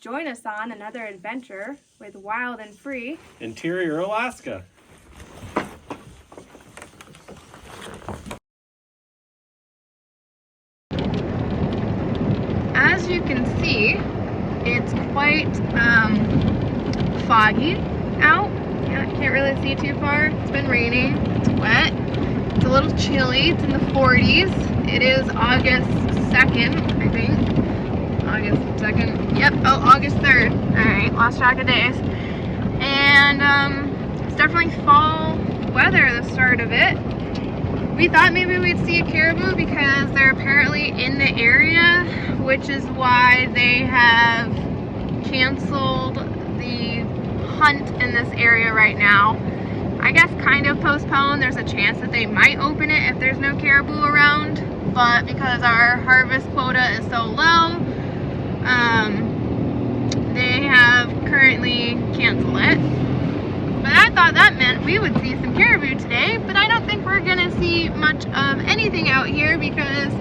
Join us on another adventure with Wild and Free Interior Alaska. As you can see, it's quite foggy out. Can't really see too far. It's been raining. It's wet. It's a little chilly. It's in the 40s. It is August 2nd, I think. August 2nd. Yep. Oh, August 3rd. Alright, lost track of days. And it's definitely fall weather, the start of it. We thought maybe we'd see a caribou because they're apparently in the area, which is why they have canceled the hunt in this area right now. I guess kind of postponed. There's a chance that they might open it if there's no caribou around, but because our harvest quota is so low, they have currently canceled it. But I thought that meant we would see some caribou today, but I don't think we're gonna see much of anything out here because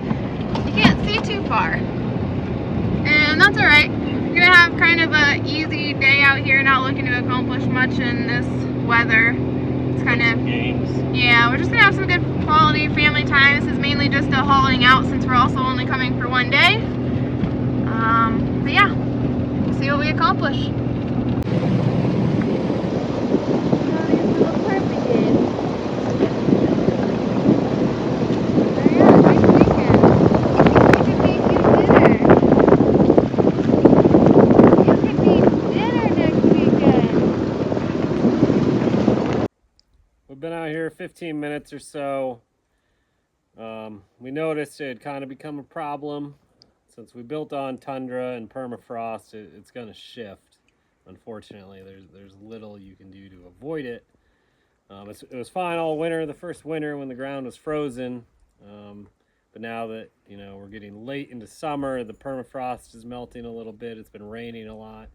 you can't see too far. And that's alright. We're gonna have kind of a easy day out here, not looking to accomplish much in this weather. It's kind of games. Yeah, we're just gonna have some good quality family time. This is mainly just a hauling out since we're also only coming for one day. But yeah, we'll see what we accomplish. We've been out here 15 minutes or so. We noticed it had kind of become a problem. Since we built on tundra and permafrost, it's going to shift. Unfortunately, there's little you can do to avoid it. It was fine all winter, the first winter when the ground was frozen. But now that we're getting late into summer, the permafrost is melting a little bit. It's been raining a lot,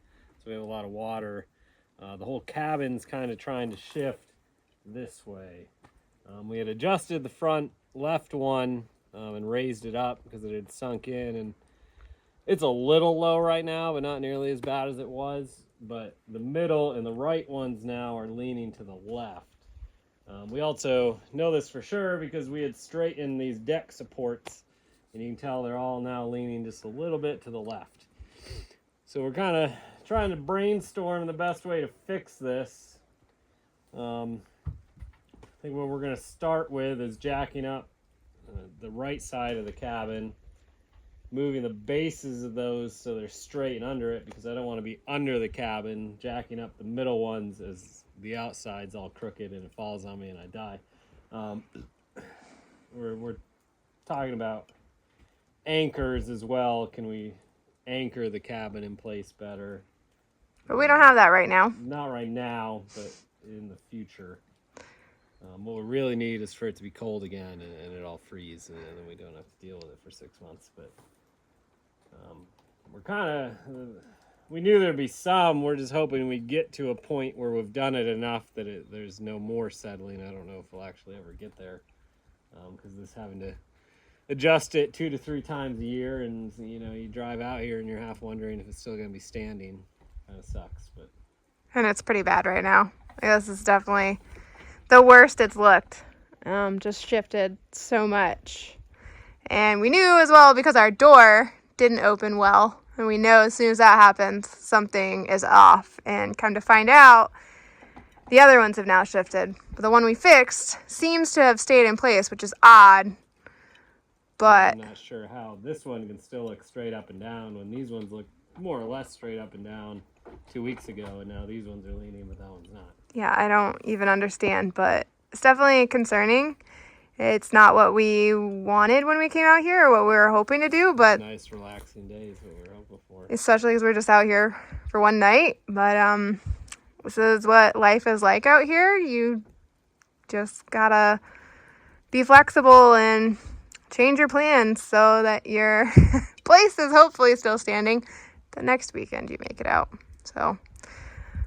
so we have a lot of water. The whole cabin's kind of trying to shift this way. We had adjusted the front left one and raised it up because it had sunk in, and it's a little low right now, but not nearly as bad as it was. But the middle and the right ones now are leaning to the left. We also know this for sure because we had straightened these deck supports, and you can tell they're all now leaning just a little bit to the left. So we're kind of trying to brainstorm the best way to fix this. I think what we're going to start with is jacking up the right side of the cabin, moving the bases of those so they're straight and under it, because I don't want to be under the cabin, jacking up the middle ones as the outside's all crooked and it falls on me and I die. We're talking about anchors as well. Can we anchor the cabin in place better? But we don't have that right now. Not right now, but in the future. What we really need is for it to be cold again and it all freeze, and then we don't have to deal with it for 6 months. But we're kind of, we knew there'd be some. We're just hoping we get to a point where we've done it enough that there's no more settling. I don't know if we'll actually ever get there, because this having to adjust it 2 to 3 times a year, and you drive out here and you're half wondering if it's still going to be standing. Kind of sucks, but. And it's pretty bad right now. This is definitely the worst it's looked. Just shifted so much. And we knew as well because our door didn't open well. And we know as soon as that happens, something is off. And come to find out, the other ones have now shifted. But the one we fixed seems to have stayed in place, which is odd. But I'm not sure how this one can still look straight up and down when these ones look more or less straight up and down 2 weeks ago, and now these ones are leaning, but that one's not. Yeah, I don't even understand, but it's definitely concerning. It's not what we wanted when we came out here or what we were hoping to do, but nice, relaxing day is what we were hoping for. Especially because we're just out here for one night. But this is what life is like out here. You just gotta be flexible and change your plans so that your place is hopefully still standing the next weekend you make it out. So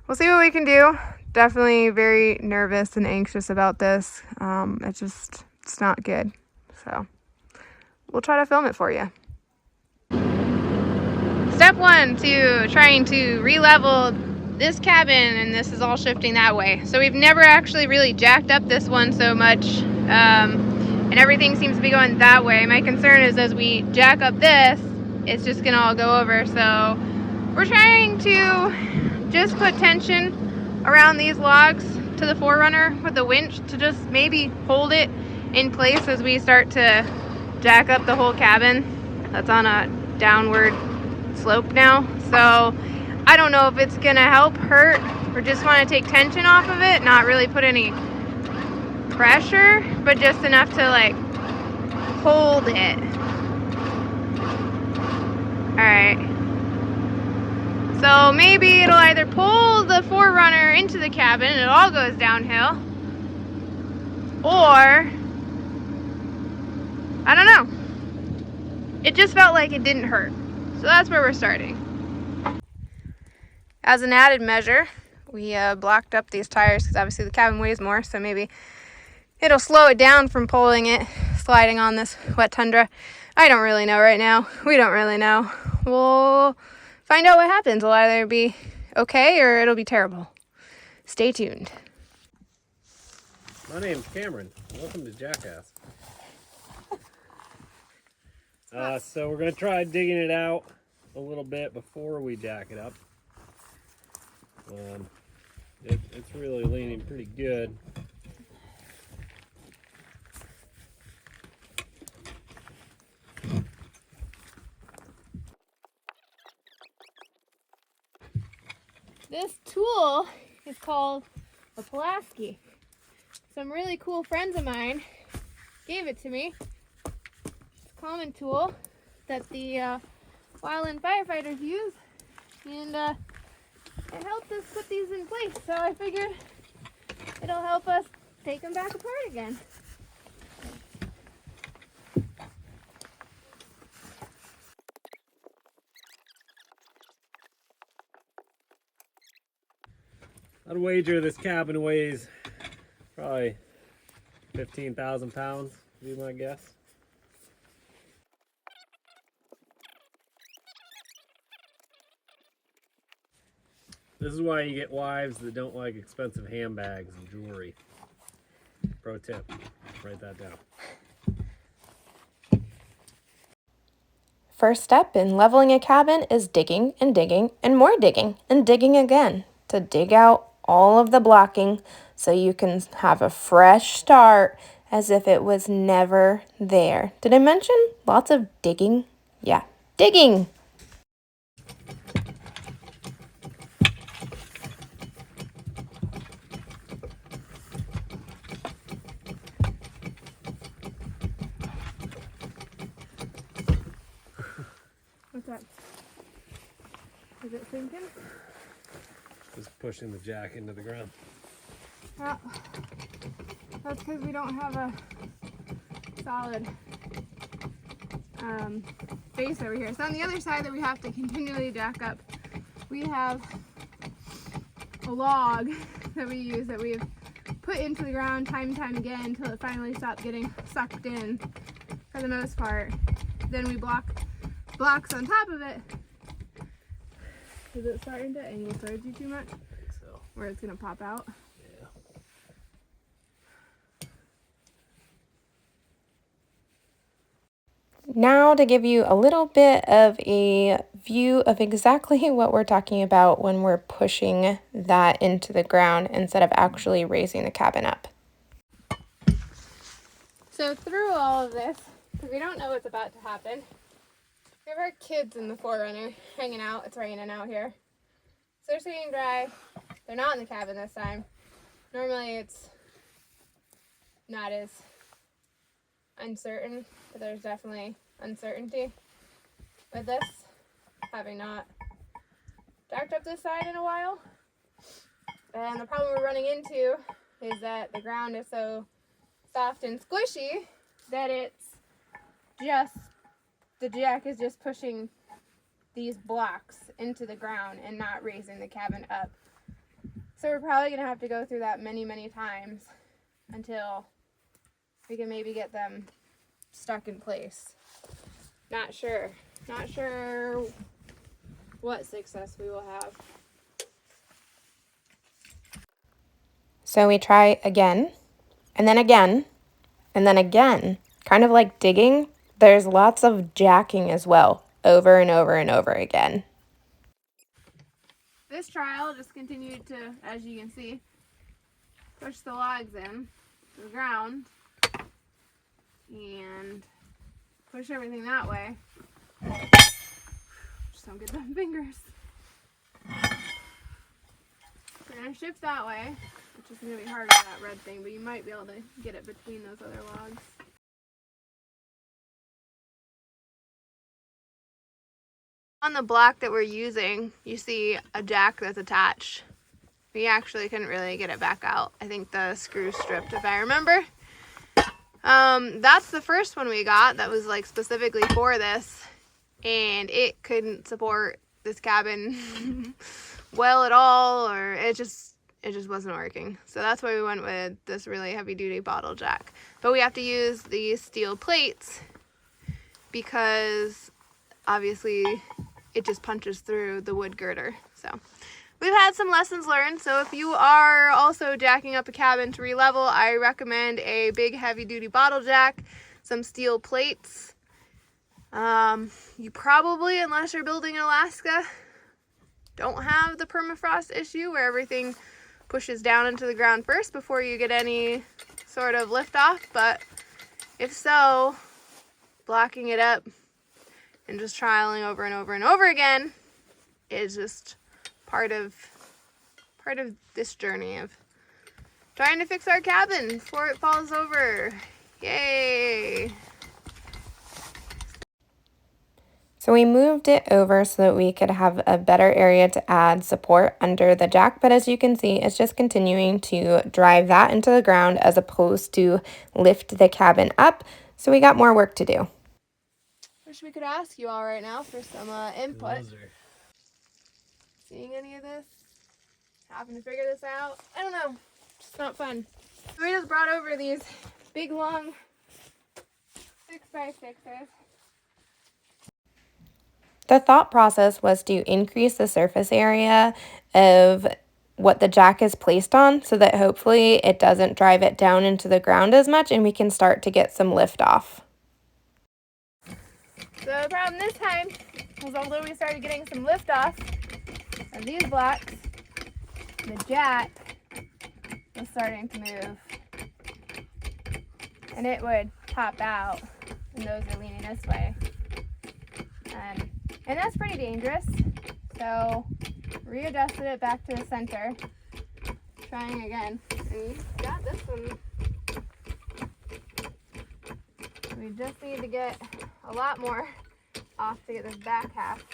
we'll see what we can do. Definitely very nervous and anxious about this. It's not good. So we'll try to film it for you. So step one to trying to re-level this cabin, and this is all shifting that way. So we've never actually really jacked up this one so much, and everything seems to be going that way. My concern is as we jack up this, it's just gonna all go over. So we're trying to just put tension around these logs to the Forerunner with the winch to just maybe hold it in place as we start to jack up the whole cabin. That's on a downward slope now, so I don't know if it's gonna help, hurt, or just want to take tension off of it, not really put any pressure, but just enough to like hold it. Alright, so maybe it'll either pull the Forerunner into the cabin and it all goes downhill, or I don't know. It just felt like it didn't hurt. So that's where we're starting. As an added measure, we blocked up these tires because obviously the cabin weighs more, so maybe it'll slow it down from pulling it, sliding on this wet tundra. I don't really know right now. We don't really know. We'll find out what happens. It'll either be okay or it'll be terrible. Stay tuned. My name's Cameron. Welcome to Jackass. So we're gonna try digging it out a little bit before we jack it up. It's really leaning pretty good. This tool is called a Pulaski. Some really cool friends of mine gave it to me. It's a common tool that the wildland firefighters use, and it helps us put these in place. So I figured it'll help us take them back apart again. I'd wager this cabin weighs probably 15,000 pounds, would be my guess. This is why you get wives that don't like expensive handbags and jewelry. Pro tip, write that down. First step in leveling a cabin is digging and digging and more digging and digging again to dig out all of the blocking so you can have a fresh start as if it was never there. Did I mention lots of digging? Yeah, digging! What's that? Is it sinking? Just pushing the jack into the ground. Well, that's because we don't have a solid base over here. So on the other side that we have to continually jack up, we have a log that we use that we've put into the ground time and time again until it finally stops getting sucked in for the most part. Then we block blocks on top of it. Is it starting to angle towards you too much? So, Where it's gonna pop out? yeah. Now to give you a little bit of a view of exactly what we're talking about when we're pushing that into the ground instead of actually raising the cabin up. So through all of this, because we don't know what's about to happen, we have our kids in the Forerunner hanging out. It's raining out here. So they're staying dry. They're not in the cabin this time. Normally it's not as uncertain, but there's definitely uncertainty with this, having not jacked up this side in a while. And the problem we're running into is that the ground is so soft and squishy that it's just, the jack is just pushing these blocks into the ground and not raising the cabin up. So we're probably gonna have to go through that many, many times until we can maybe get them stuck in place. Not sure what success we will have. So we try again, and then again, and then again. Kind of like digging, there's lots of jacking as well, over and over and over again. This trial just continued to, as you can see, push the logs in to the ground and push everything that way. Just don't get them fingers. We're gonna shift that way, which is gonna be hard with that red thing, but you might be able to get it between those other logs. On the block that we're using, you see a jack that's attached. We actually couldn't really get it back out. I think the screw stripped, if I remember. That's the first one we got that was like specifically for this, and it couldn't support this cabin well at all, or it just wasn't working. So that's why we went with this really heavy duty bottle jack. But we have to use these steel plates because obviously it just punches through the wood girder. So we've had some lessons learned. So if you are also jacking up a cabin to relevel, I recommend a big heavy duty bottle jack, some steel plates. You probably, unless you're building in Alaska, don't have the permafrost issue where everything pushes down into the ground first before you get any sort of lift off. But if so, blocking it up and just trialing over and over and over again is just part of this journey of trying to fix our cabin before it falls over. Yay! So we moved it over so that we could have a better area to add support under the jack, but as you can see, it's just continuing to drive that into the ground as opposed to lift the cabin up. So we got more work to do. Wish we could ask you all right now for some input. Seeing any of this? Having to figure this out? I don't know. It's not fun. So we just brought over these big long 6x6s. The thought process was to increase the surface area of what the jack is placed on so that hopefully it doesn't drive it down into the ground as much and we can start to get some lift off. The problem this time was, although we started getting some lift off of these blocks, the jack was starting to move. And it would pop out, and those are leaning this way. And that's pretty dangerous. So readjusted it back to the center. Trying again. And you got this one. We just need to get a lot more off to get this back half.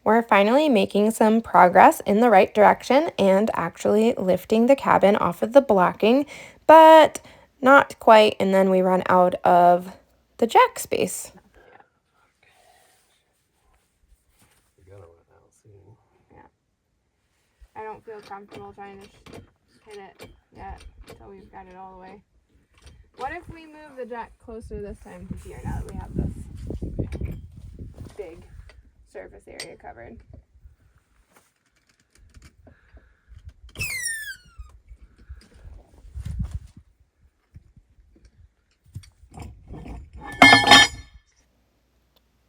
We're finally making some progress in the right direction and actually lifting the cabin off of the blocking, but not quite, and then we run out of the jack space. Yeah. I don't feel comfortable trying to hit it yet until we've got it all the way. What if we move the jack closer this time to here now that we have this big surface area covered?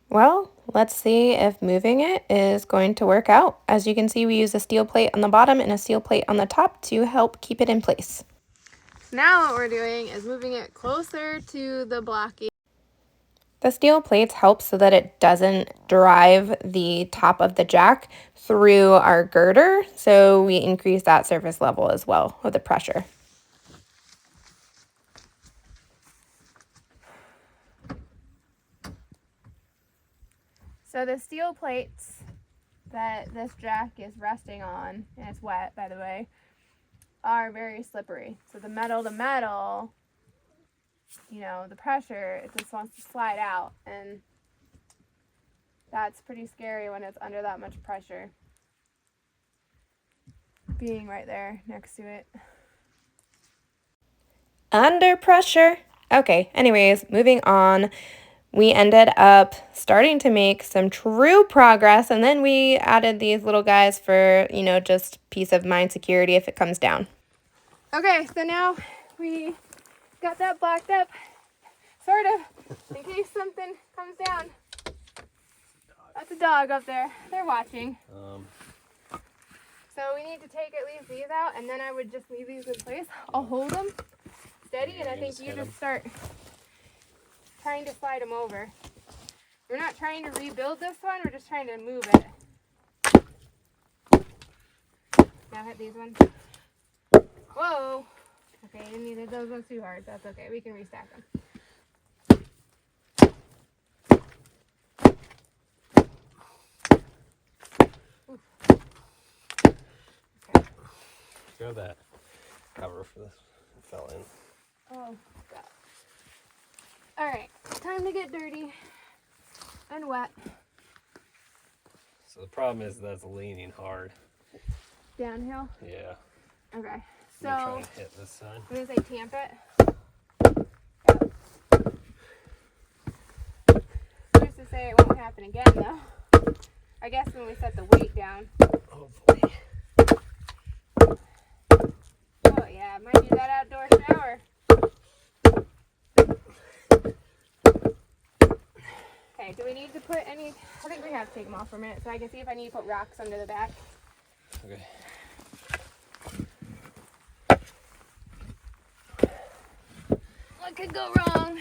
Well, let's see if moving it is going to work out. As you can see, we use a steel plate on the bottom and a steel plate on the top to help keep it in place. Now what we're doing is moving it closer to the blocking. The steel plates help so that it doesn't drive the top of the jack through our girder, so we increase that surface level as well with the pressure. So the steel plates that this jack is resting on, and it's wet by the way, are very slippery. So the metal to metal, you know, the pressure, it just wants to slide out, and that's pretty scary when it's under that much pressure. Being right there next to it. Under pressure. Okay, anyways, moving on. we ended up starting to make some true progress, and then we added these little guys for, you know, just peace of mind, security if it comes down. Okay, so now we got that blocked up, sort of, in case something comes down. That's a dog up there. They're watching. So we need to take at least these out, and then I would just leave these in place. I'll hold them steady, and I think you just start trying to slide them over. We're not trying to rebuild this one, we're just trying to move it. Now hit these ones. Whoa! Okay, you didn't need those ones too hard. That's okay, we can restack them. Throw that cover for this. It fell in. Oh, God. Alright, time to get dirty and wet. So the problem is that's leaning hard. Downhill? Yeah. Okay, so I'm trying to hit this side. I'm going to say tamp it. Who's to say it won't happen again, though? I guess when we set the weight down. Hopefully. Oh, yeah, might be that outdoor shower. Okay, do we need to put any... I think we have to take them off for a minute so I can see if I need to put rocks under the back. Okay. What could go wrong?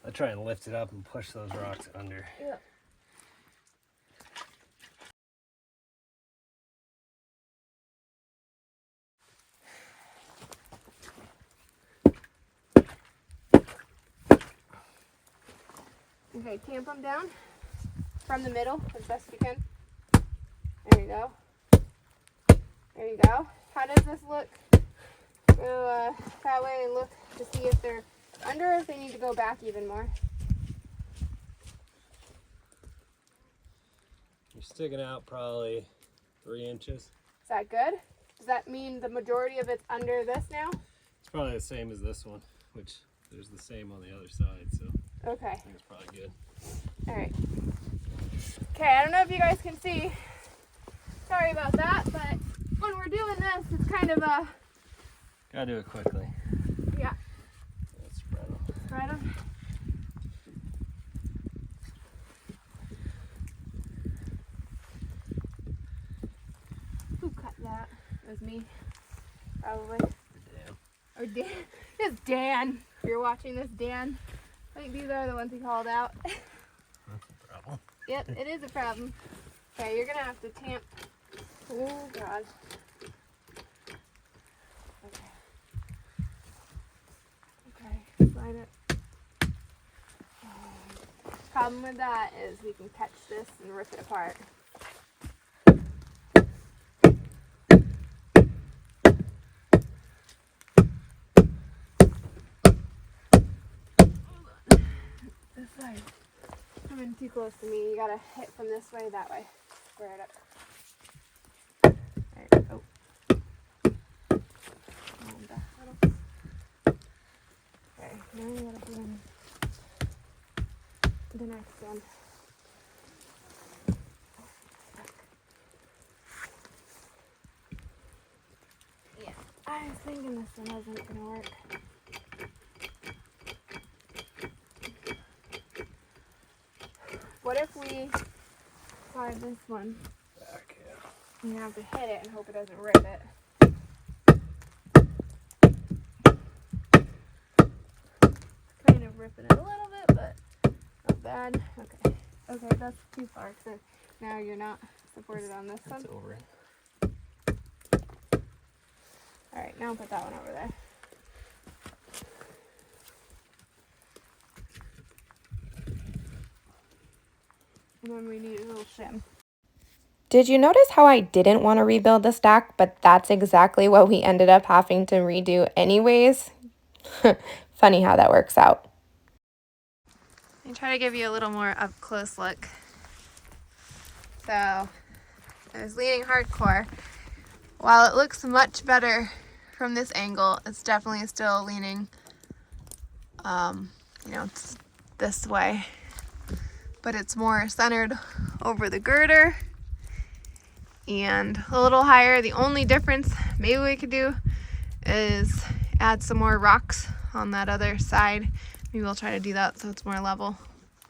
I try and lift it up and push those rocks under. Yeah. Okay, tamp them down from the middle as best you can. There you go. There you go. How does this look? Go that way and look to see if they're under or if they need to go back even more. You're sticking out probably 3 inches. Is that good? Does that mean the majority of it's under this now? It's probably the same as this one, which there's the same on the other side, so Okay. I think it's probably good. All right. Okay, I don't know if you guys can see. Sorry about that, but when we're doing this, it's kind of a... Gotta do it quickly. Yeah. Let's spread them. Spread them. Who cut that? It was me. Probably. Damn. Or Dan. It's Dan. If you're watching this, Dan. I think these are the ones he called out. That's a problem. Yep, it is a problem. Okay, you're gonna have to tamp. Oh God. Okay, slide it. Problem with that is we can catch this and rip it apart. This side. Coming too close to me. You gotta hit from this way, that way. Square it up. There you go. And back a little. Okay, now you gotta put in the next one. Yeah, I was thinking this one wasn't gonna work. What if we slide this one Back, yeah. and you have to hit it and hope it doesn't rip it? Kind of ripping it a little bit, but not bad. Okay. Okay, that's too far. So now you're not supported on this one. That's over it. Alright, now put that one over there. And then we need a little shim. Did you notice how I didn't want to rebuild the stack, but that's exactly what we ended up having to redo anyways? Funny how that works out. Let me try to give you a little more up close look. So, I was leaning hardcore. While it looks much better from this angle, it's definitely still leaning You know, it's this way, but it's more centered over the girder and a little higher. The only difference maybe we could do is add some more rocks on that other side. Maybe we'll try to do that so it's more level.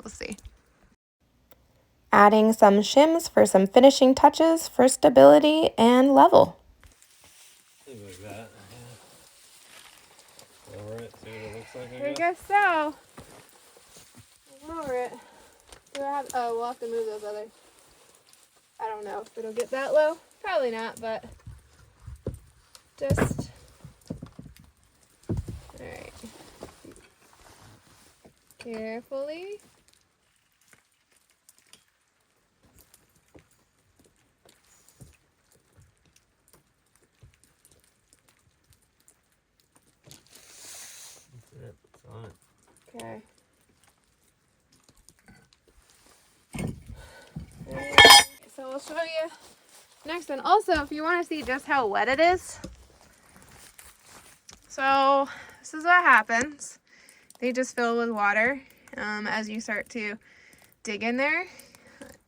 We'll see. Adding some shims for some finishing touches for stability and level. Things like that. Yeah. Lower it, see what it looks like, I guess so. Lower it. Do I have, oh, we'll have to move those others. I don't know if it'll get that low. Probably not, but just, alright. Carefully. That's it. It's on it. Okay. So we'll show you next one. Also, if you want to see just how wet it is, so this is what happens. They just fill with water as you start to dig in there.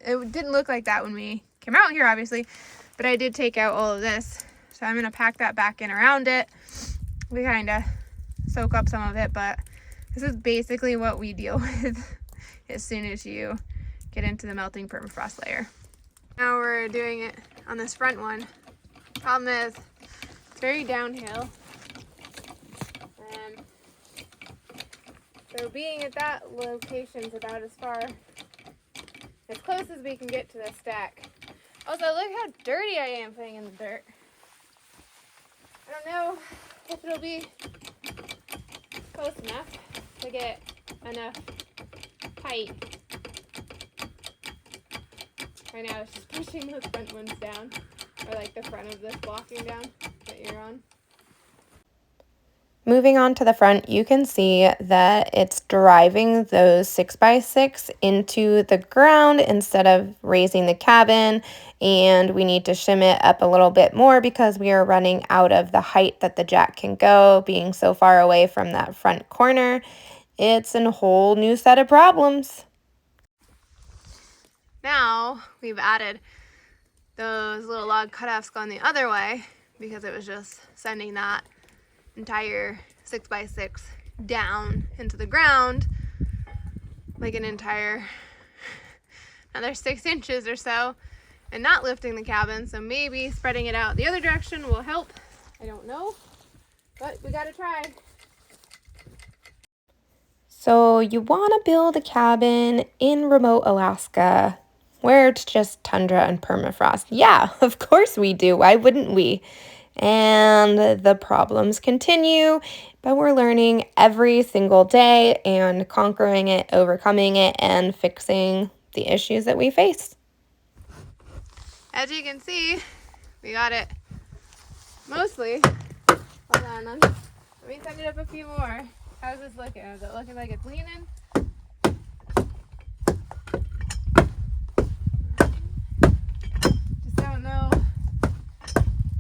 It didn't look like that when we came out here, obviously, but I did take out all of this. So I'm going to pack that back in around it. We kind of soak up some of it, but this is basically what we deal with as soon as you get into the melting permafrost layer. Now we're doing it on this front one. Problem is, it's very downhill. So being at that location is about as far, as close as we can get to the stack. Also, look how dirty I am playing in the dirt. I don't know if it'll be close enough to get enough height. Right now it's just pushing those front ones down, or like the front of this blocking down that you're on. Moving on to the front, you can see that it's driving those 6x6 into the ground instead of raising the cabin, and we need to shim it up a little bit more because we are running out of the height that the jack can go, being so far away from that front corner. It's a whole new set of problems. Now we've added those little log cutoffs going the other way because it was just sending that entire 6x6 down into the ground like an entire another 6 inches or so, and not lifting the cabin. So maybe spreading it out the other direction will help. I don't know, but we gotta try. So you want to build a cabin in remote Alaska where it's just tundra and permafrost. Yeah, of course we do. Why wouldn't we? And the problems continue, but we're learning every single day and conquering it, overcoming it, and fixing the issues that we face. As you can see, we got it mostly. Hold on, let me send it up a few more. How's this looking? Is it looking like it's leaning? Just don't know. It's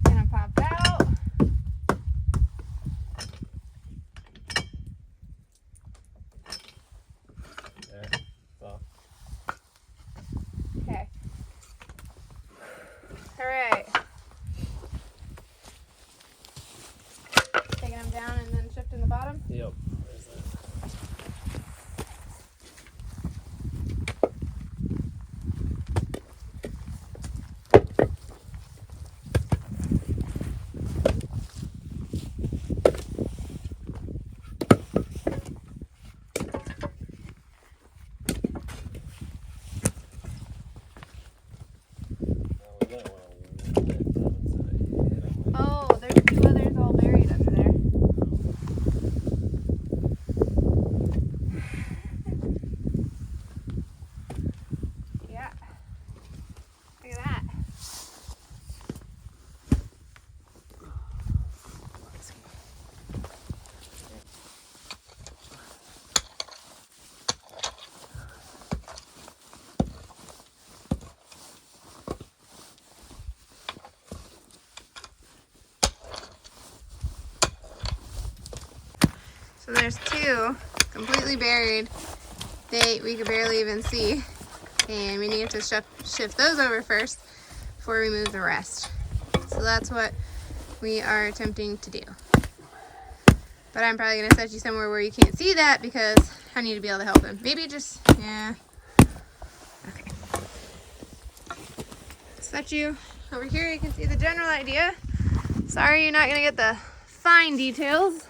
gonna pop out. There. So. Okay. All right. Taking them down and then shifting the bottom. Yep. There's that. Oh, there's 2 others all buried under there. Yeah. Look at that. So there's 2 completely buried. We could barely even see. And we need to shift those over first before we move the rest. So that's what we are attempting to do. But I'm probably gonna set you somewhere where you can't see that because I need to be able to help him. Maybe just, yeah. Okay. Set you over here, you can see the general idea. Sorry you're not gonna get the fine details.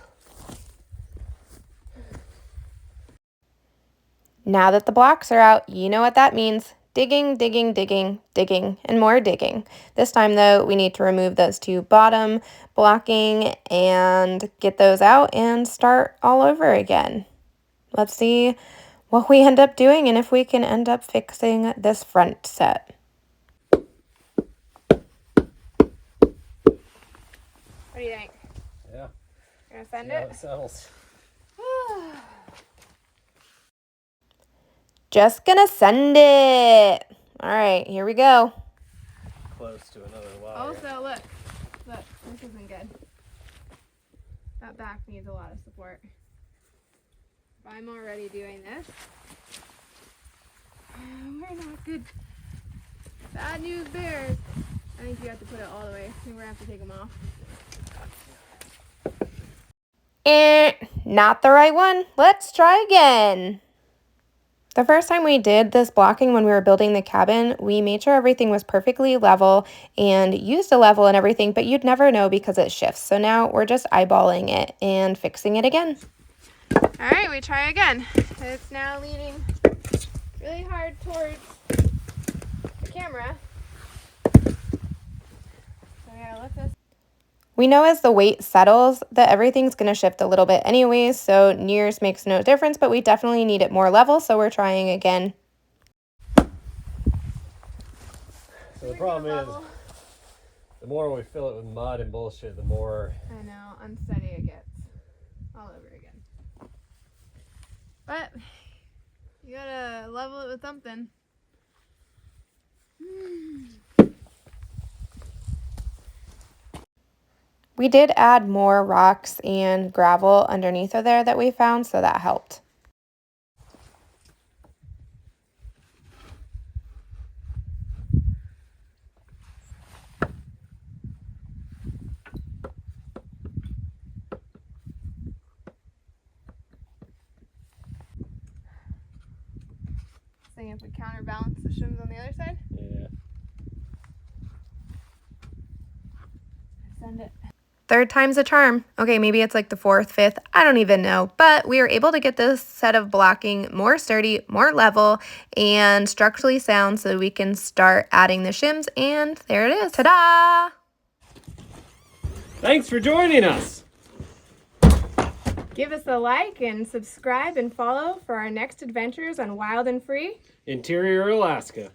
Now that the blocks are out, you know what that means. Digging, digging, digging, digging, and more digging. This time though, we need to remove those two bottom blocking and get those out and start all over again. Let's see what we end up doing and if we can end up fixing this front set. What do you think? Yeah. You're gonna send See how it? it settles. Just gonna send it. All right, here we go. Close to another wire. Also, look, this isn't good. That back needs a lot of support. If I'm already doing this, we're not good. Bad news bears. I think you have to put it all the way. I think we're gonna have to take them off. Not the right one. Let's try again. The first time we did this blocking when we were building the cabin, we made sure everything was perfectly level and used a level and everything, but you'd never know because it shifts. So now we're just eyeballing it and fixing it again. All right, we try again. It's now leaning really hard towards the camera. So we gotta lift this. We know as the weight settles that everything's going to shift a little bit anyways, so nears makes no difference, but we definitely need it more level, so we're trying again. So the problem is, the more we fill it with mud and bullshit, the more... I know, unsteady it gets. All over again. But, you gotta level it with something. We did add more rocks and gravel underneath of there that we found, so that helped. Seeing if we counterbalance the shims on the other side. Yeah. Send it. Third time's a charm. Okay, maybe it's like the fourth, fifth, I don't even know. But we were able to get this set of blocking more sturdy, more level, and structurally sound so we can start adding the shims, and there it is. Ta-da! Thanks for joining us! Give us a like and subscribe and follow for our next adventures on Wild and Free. Interior Alaska.